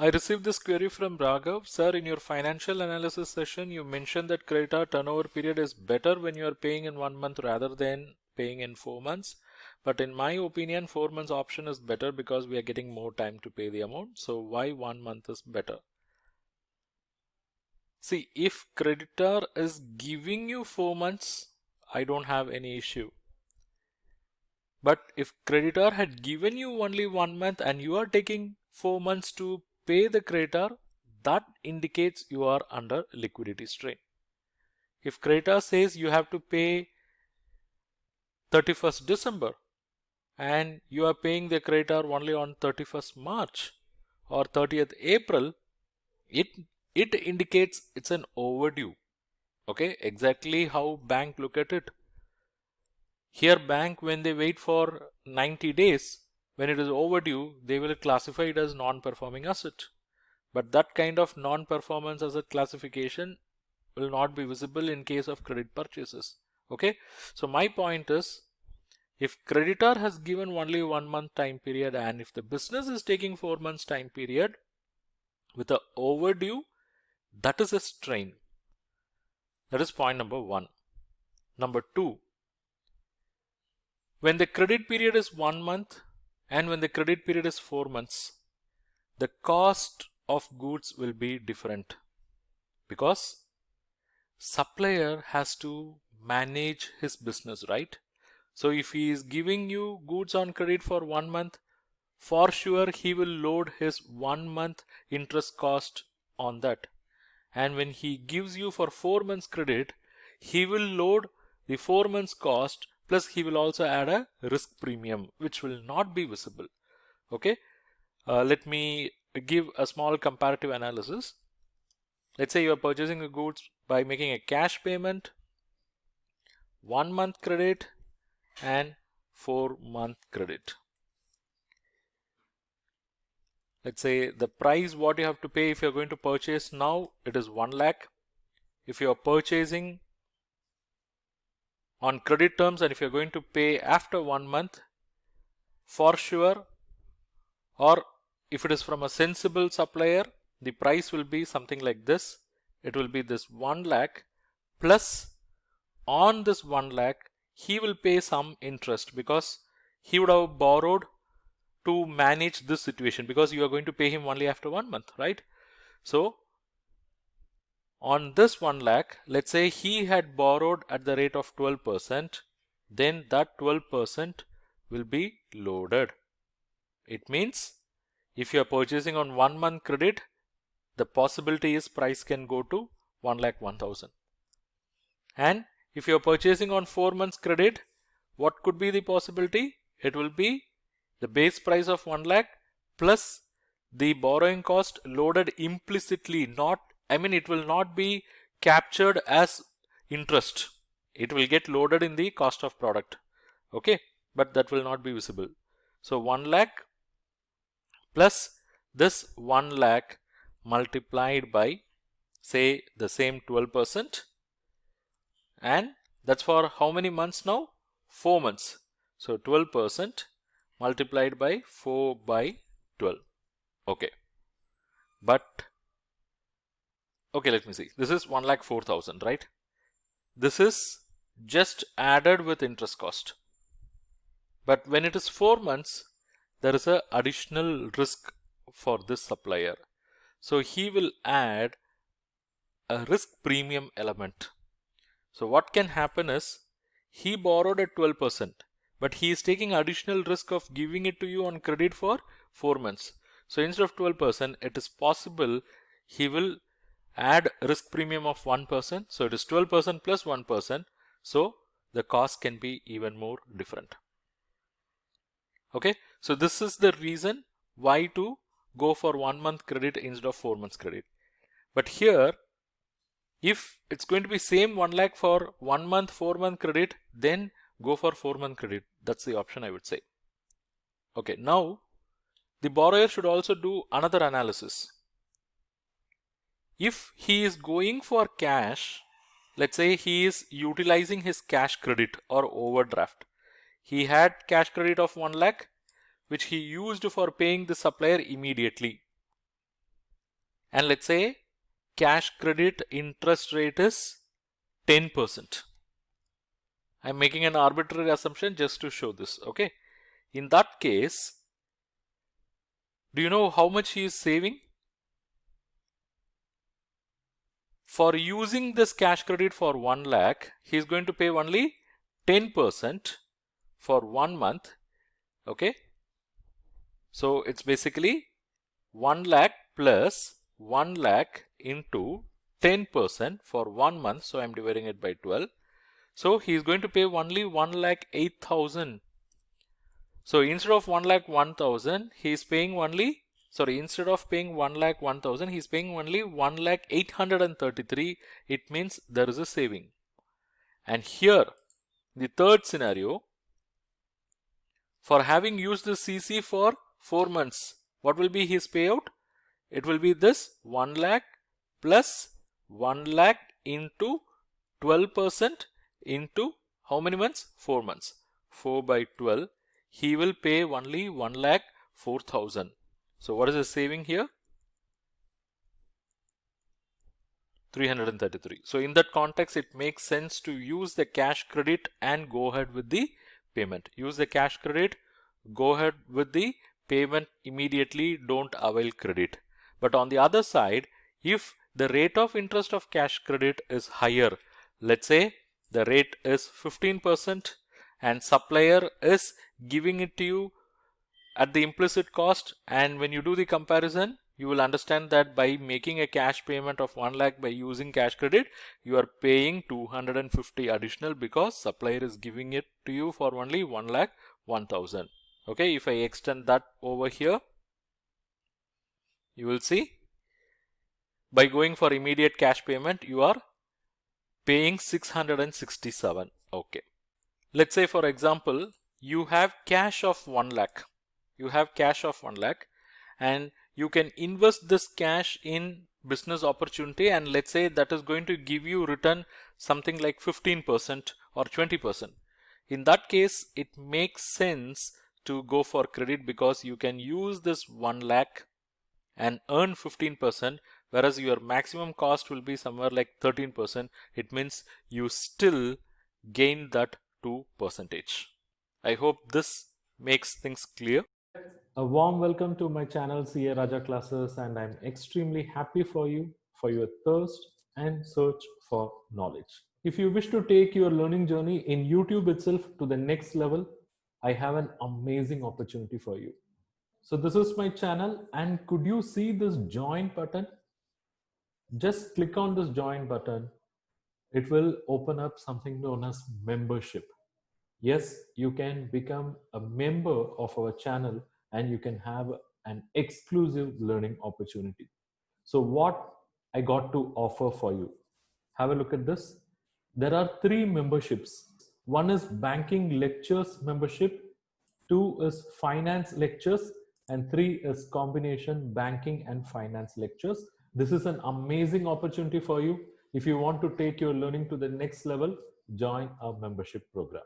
I received this query from Raghav. Sir, in your financial analysis session, you mentioned that creditor turnover period is better when you are paying in 1 month rather than paying in 4 months. But in my opinion, 4 months option is better because we are getting more time to pay the amount. So why 1 month is better? See, if creditor is giving you 4 months, I don't have any issue. But if creditor had given you only 1 month and you are taking 4 months to pay the creditor, that indicates you are under liquidity strain. If creditor says you have to pay 31st December and you are paying the creditor only on 31st March or 30th April, it indicates it's an overdue. Okay, exactly how bank look at it. Here bank, when they wait for 90 days, when it is overdue, they will classify it as non-performing asset. But that kind of non-performance asset classification will not be visible in case of credit purchases. Okay, so my point is, if creditor has given only 1 month time period and if the business is taking 4 months time period with a overdue, that is a strain. That is point number one. Number two, when the credit period is 1 month and when the credit period is 4 months, the cost of goods will be different because supplier has to manage his business, right? So if he is giving you goods on credit for 1 month, for sure he will load his 1 month interest cost on that. And when he gives you for 4 months credit, he will load the 4 months cost plus he will also add a risk premium which will not be visible. Okay, let me give a small comparative analysis. Let's say you are purchasing the goods by making a cash payment, 1 month credit and 4 month credit. Let's say the price what you have to pay if you're going to purchase now, it is 1 lakh. If you are purchasing on credit terms and if you're going to pay after 1 month, for sure, or if it is from a sensible supplier, the price will be something like this. It will be this 1 lakh plus on this 1 lakh, he will pay some interest because he would have borrowed to manage this situation because you are going to pay him only after 1 month, right? So on this 1 lakh, let's say he had borrowed at the rate of 12%, then that 12% will be loaded. It means if you are purchasing on 1 month credit, the possibility is price can go to 1,01,000. And if you are purchasing on 4 months credit, what could be the possibility? It will be the base price of 1 lakh plus the borrowing cost loaded implicitly, it will not be captured as interest. It will get loaded in the cost of product. Okay, but that will not be visible. So 1 lakh plus this 1 lakh multiplied by, say, the same 12%, and that's for how many months now? 4 months. So 12% multiplied by 4 by 12. Okay, but okay, let me see. This is 1,04,000, right? This is just added with interest cost. But when it is 4 months, there is a additional risk for this supplier. So he will add a risk premium element. So what can happen is he borrowed at 12%, but he is taking additional risk of giving it to you on credit for 4 months. So instead of 12%, it is possible he will add risk premium of 1%. So it is 12% plus 1%. So the cost can be even more different. Okay, so this is the reason why to go for 1 month credit instead of 4 months credit. But here, if it's going to be same 1 lakh for 1 month, 4 month credit, then go for 4 month credit. That's the option I would say. Okay, now the borrower should also do another analysis. If he is going for cash, let's say he is utilizing his cash credit or overdraft. He had cash credit of 1 lakh which he used for paying the supplier immediately. and let's say cash credit interest rate is 10%. I'm making an arbitrary assumption just to show this. Okay. In that case, do you know how much he is saving? For using this cash credit for 1 lakh, he is going to pay only 10% for 1 month. Okay. So it's basically 1 lakh plus 1 lakh into 10% for 1 month. So I'm dividing it by 12. So he is going to pay only 1 lakh 8,000. So instead of 1 lakh 1,000, he is paying only, instead of paying 1 lakh 1,000, he is paying only 1 lakh 833. It means there is a saving. And here, the third scenario, for having used the CC for 4 months, what will be his payout? It will be this 1 lakh plus 1 lakh into 12% into how many months? 4 months. 4 by 12. He will pay only 1 lakh 4,000. So what is the saving here? 333. So in that context, it makes sense to use the cash credit and go ahead with the payment. Use the cash credit, go ahead with the payment immediately, don't avail credit. But on the other side, if the rate of interest of cash credit is higher, let's say the rate is 15% and supplier is giving it to you at the implicit cost, and when you do the comparison, you will understand that by making a cash payment of 1 lakh by using cash credit, you are paying 250 additional because supplier is giving it to you for only 1 lakh 1,000. Okay, if I extend that over here, you will see by going for immediate cash payment, you are paying 667. Okay. Let's say, for example, you have cash of 1 lakh. You have cash of 1 lakh and you can invest this cash in business opportunity, and let's say that is going to give you return something like 15% or 20%. In that case, it makes sense to go for credit because you can use this 1 lakh and earn 15%, whereas your maximum cost will be somewhere like 13%. It means you still gain that 2%. I hope this makes things clear. A warm welcome to my channel CA Raja Classes, and I'm extremely happy for you for your thirst and search for knowledge. If you wish to take your learning journey in YouTube itself to the next level, I have an amazing opportunity for you. So this is my channel, and could you see this join button? Just click on this join button. It will open up something known as membership. Yes, you can become a member of our channel and you can have an exclusive learning opportunity. So what I got to offer for you, have a look at this. There are 3 memberships. One is banking lectures membership, 2 is finance lectures, and 3 is combination banking and finance lectures. This is an amazing opportunity for you. If you want to take your learning to the next level, join our membership program.